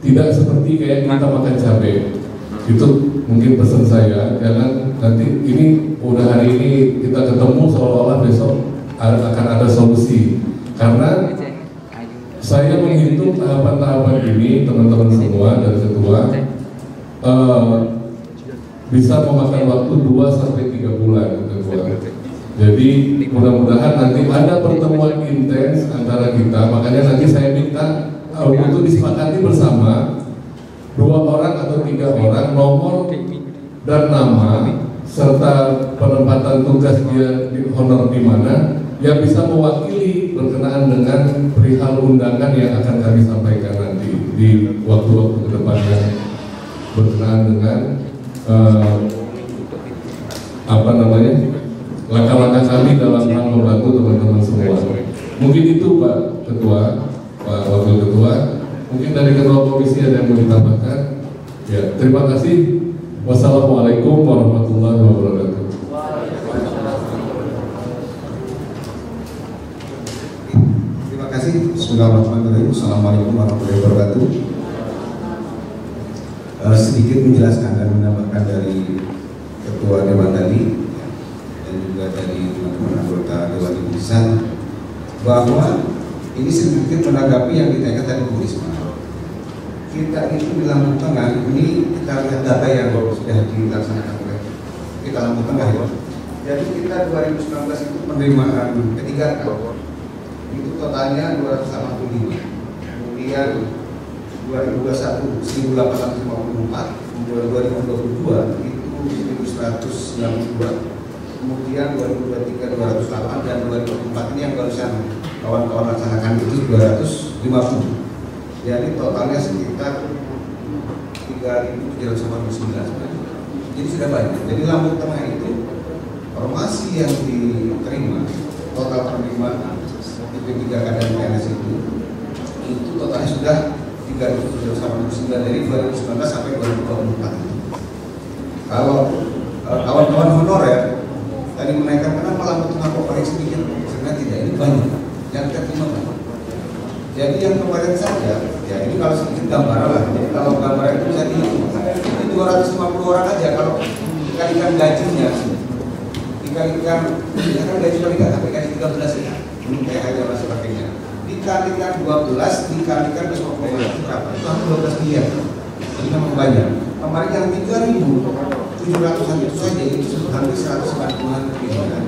tidak seperti kayak kita makan cabai. Itu mungkin pesan saya, jangan nanti ini udah hari ini kita ketemu seolah-olah besok akan ada solusi, karena saya menghitung tahapan-tahapan ini teman-teman semua dan ketua bisa memakan waktu 2-3 bulan ketua. Jadi mudah-mudahan nanti ada pertemuan intens antara kita, makanya nanti saya minta untuk disepakati bersama 2 orang atau 3 orang nomor dan nama serta penempatan tugas dia di honor di mana yang bisa mewakili berkenaan dengan perihal undangan yang akan kami sampaikan nanti di waktu-waktu kedepannya berkenaan dengan langkah-langkah kami dalam hal membantu teman-teman semua. Mungkin itu Pak Ketua, Pak Wakil Ketua. Mungkin dari Ketua Komisi ada yang mau ditambahkan. Ya, terima kasih. Wassalamualaikum warahmatullahi wabarakatuh. Terima kasih. Bismillahirrahmanirrahim. Assalamualaikum warahmatullahi wabarakatuh. Sedikit menjelaskan dan menambahkan dari Ketua Dewan tadi dan juga dari teman-teman anggota Dewan Pimpinan bahwa ini sedikit menanggapi yang ditanyakan tadi Bu Risma. Kita itu di Lampung Tengah ini kita lihat data yang sudah dilaksanakan oleh kita Lampung Tengah ya. Jadi kita 2019 itu penerimaan ketiga itu totalnya 285. Kemudian 2021 1854, 2022 itu 1192, kemudian 2023 208 dan 2024 ini yang barusan kawan-kawan laksanakan itu 250. Jadi totalnya sekitar 3.789. Jadi sudah banyak. Jadi Lampung Tengah itu formasi yang diterima total penerimaan P3K dan PNS itu totalnya sudah 3.789 dari 2019 sampai 2024. Kalau kawan-kawan honorer tadi menaikkan kenapa Lampung Tengah kok paling sedikit? Sebenarnya tidak, ini banyak yang terima. Jadi yang kemarin saja, ya ini kalau sedikit gambaran lah. Jadi kalau gambaran itu bisa ini 250 orang aja kalau dikalikan gajinya, dikalikan ya kan gaji paling nggak sampai gaji 13 ya, ini kayak aja dan sebagainya. Dikalikan 12, dikalikan 20 orang itu berapa? Itu hampir 12 miliar. Jadi memang banyak. Kemarin yang 3.700-an itu saja itu hampir 190-an triliunan.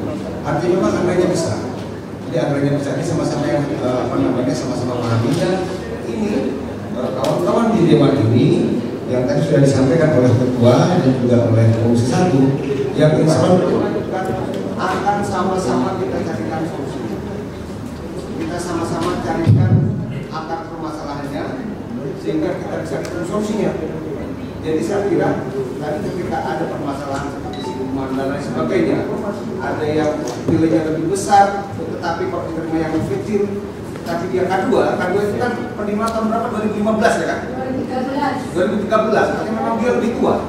Artinya memang angkanya besar. Jadi anggarannya besar ini sama-sama yang sama-sama pahami dan ini kawan-kawan di Dewan ini yang tadi sudah disampaikan oleh Ketua dan juga oleh Komisi 1 yang insya Allah akan sama-sama kita carikan solusi. Kita sama-sama carikan akar permasalahannya sehingga kita bisa ketemu solusinya. Jadi saya kira tadi ketika ada permasalahan seperti siluman dan lain sebagainya, ada yang nilainya lebih besar, tetapi kalau diterima yang lebih kecil, tapi dia K2 itu kan penerimaan tahun berapa? 2015 ya kan? 2013. Artinya memang dia lebih tua,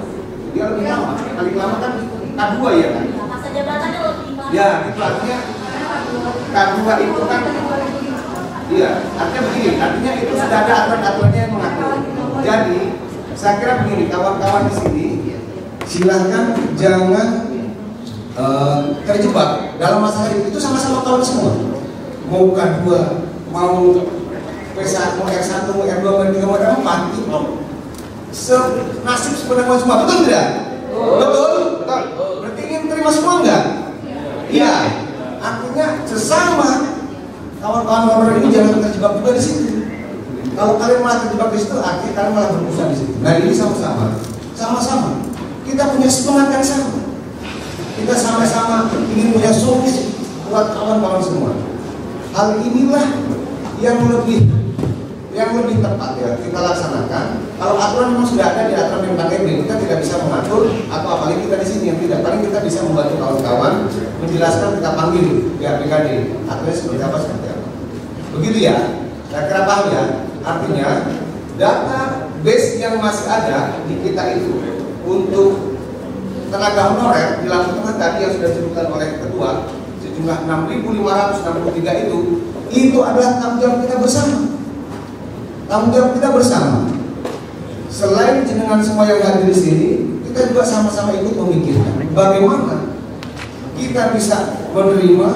dia lebih lama. Paling lama kan K2 ya kan? Masa jabatannya lebih lama. Ya, itu artinya K2 itu kan, iya. Artinya begini, artinya itu sudah ada aturan-aturannya yang mengatur. Jadi saya kira begini, kawan-kawan di sini silahkan jangan terjebak dalam masalah itu sama-sama kawan semua. Mau K2, mau P1, mau R1, mau R2, mau R3, mau R4 itu senasib sebenarnya semua, betul tidak? Betul? Berarti ingin terima semua enggak? Iya. Artinya sesama kawan-kawan honorer ini jangan terjebak juga di situ. Kalau kalian malah terjebak di situ, akhirnya kalian malah berusaha di situ. Nah ini sama-sama. Kita punya semangat yang sama. Kita sama-sama ingin punya solusi buat kawan-kawan semua. Hal inilah yang lebih tepat ya kita laksanakan. Kalau aturan memang sudah ada di aturan yang pakai ini, kita tidak bisa mengatur atau apalagi kita di sini yang tidak. Paling kita bisa membantu kawan-kawan menjelaskan, kita panggil di APKD aturannya seperti apa. Begitu ya. Saya kira paham ya. Artinya data base yang masih ada di kita itu untuk tenaga honorer di Lampung Tengah tadi yang sudah disebutkan oleh Ketua sejumlah 6.563 itu adalah tanggung jawab kita bersama. Tanggung jawab kita bersama. Selain jenengan semua yang hadir di sini, kita juga sama-sama ikut memikirkan bagaimana kita bisa menerima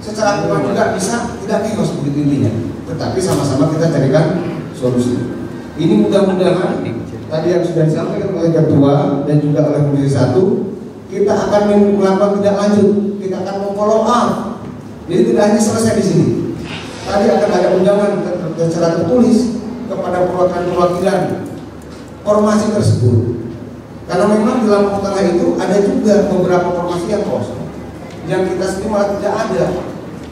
secara hukum juga bisa tidak kios begitu intinya. Tetapi sama-sama kita carikan solusi. Ini mudah-mudahan tadi yang sudah disampaikan oleh Ketua dan juga oleh Komisi 1, kita akan melakukan tindak lanjut, kita akan memfollow up. Jadi tidak hanya selesai di sini. Tadi akan ada undangan secara tertulis kepada perwakilan formasi tersebut. Karena memang di Lampung Tengah itu ada juga beberapa formasi yang kosong, yang kita sendiri malah tidak ada.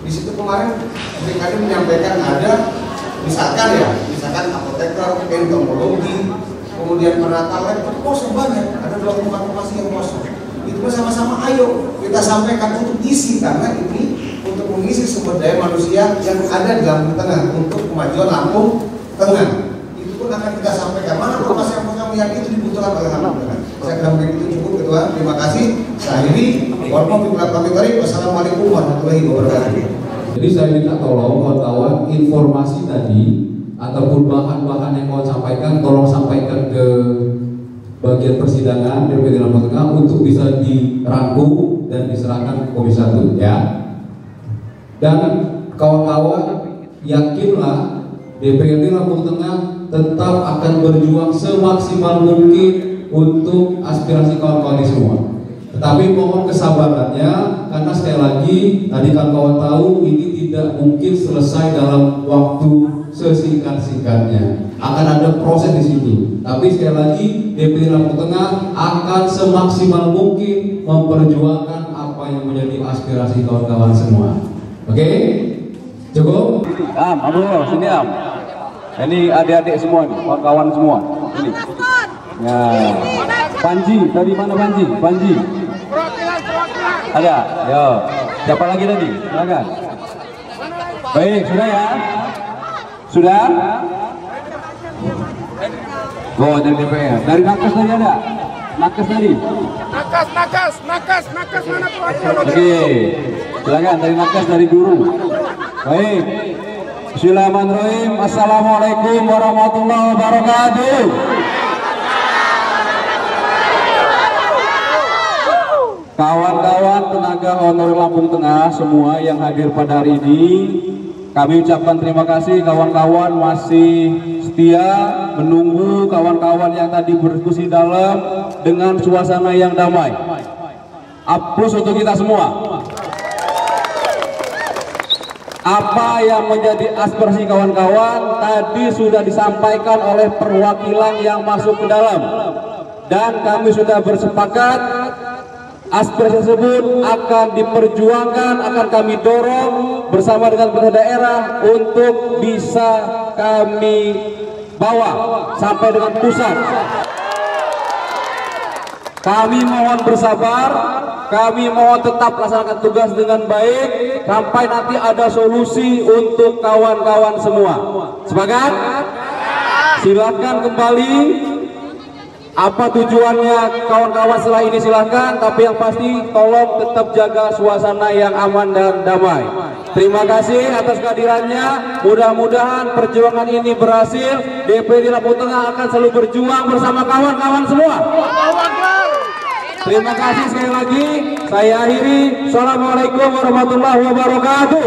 Di situ kemarin BKD menyampaikan ada, misalkan apoteker, entomologi, kemudian penata lab, itu kosong banyak. Ada 24 formasi yang kosong. Itu bersama-sama ayo kita sampaikan untuk isi, karena ini untuk mengisi sumber daya manusia yang ada di Lampung Tengah untuk kemajuan Lampung Tengah. Itu pun akan kita sampaikan mana formasi yang itu dibutuhkan oleh Lampung Tengah. Saya kira mungkin itu cukup, Ketua. Terima kasih. Saya akhiri. Wassalamualaikum warahmatullahi wabarakatuh. Jadi saya minta tolong kawan-kawan informasi tadi ataupun bahan-bahan yang mau sampaikan, tolong sampaikan ke bagian persidangan DPRD Lampung Tengah untuk bisa dirangkum dan diserahkan ke Komisi 1 ya. Dan kawan-kawan yakinlah DPRD Lampung Tengah tetap akan berjuang semaksimal mungkin untuk aspirasi kawan-kawan semua. Tetapi mohon kesabarannya, karena sekali lagi tadi kawan-kawan tahu ini tidak mungkin selesai dalam waktu sesingkat-singkatnya. Akan ada proses di situ. Tapi sekali lagi DPRD Lampung Tengah akan semaksimal mungkin memperjuangkan apa yang menjadi aspirasi kawan-kawan semua. Oke? Cukup? Abu, sini Am. Ini adik-adik semua nih, kawan-kawan semua. Ini. Ya. Panji, tadi mana Panji? Panji. Ada? Yo. Siapa lagi tadi? Silakan. Baik, sudah ya? Sudah? Oh, dari DPR. Dari Nakes tadi ada? Nakes tadi? Nakes mana perwakilan? Oke. Silakan dari Nakes, dari guru. Baik. Bismillahirrahmanirrahim. Assalamualaikum warahmatullahi wabarakatuh. Kawan-kawan tenaga honorer Lampung Tengah semua yang hadir pada hari ini, kami ucapkan terima kasih. Kawan-kawan masih setia menunggu kawan-kawan yang tadi berdiskusi dalam dengan suasana yang damai. Aplaus untuk kita semua. Apa yang menjadi aspirasi kawan-kawan tadi sudah disampaikan oleh perwakilan yang masuk ke dalam, dan kami sudah bersepakat aspirasi tersebut akan diperjuangkan, akan kami dorong bersama dengan pemerintah daerah untuk bisa kami bawa sampai dengan pusat. Kami mohon bersabar, kami mohon tetap laksanakan tugas dengan baik sampai nanti ada solusi untuk kawan-kawan semua. Sepakat? Silakan kembali. Apa tujuannya kawan-kawan setelah ini silahkan, tapi yang pasti tolong tetap jaga suasana yang aman dan damai. Terima kasih atas kehadirannya. Mudah-mudahan perjuangan ini berhasil. DPRD Lampung Tengah akan selalu berjuang bersama kawan-kawan semua. Terima kasih sekali lagi. Saya akhiri. Assalamualaikum warahmatullahi wabarakatuh.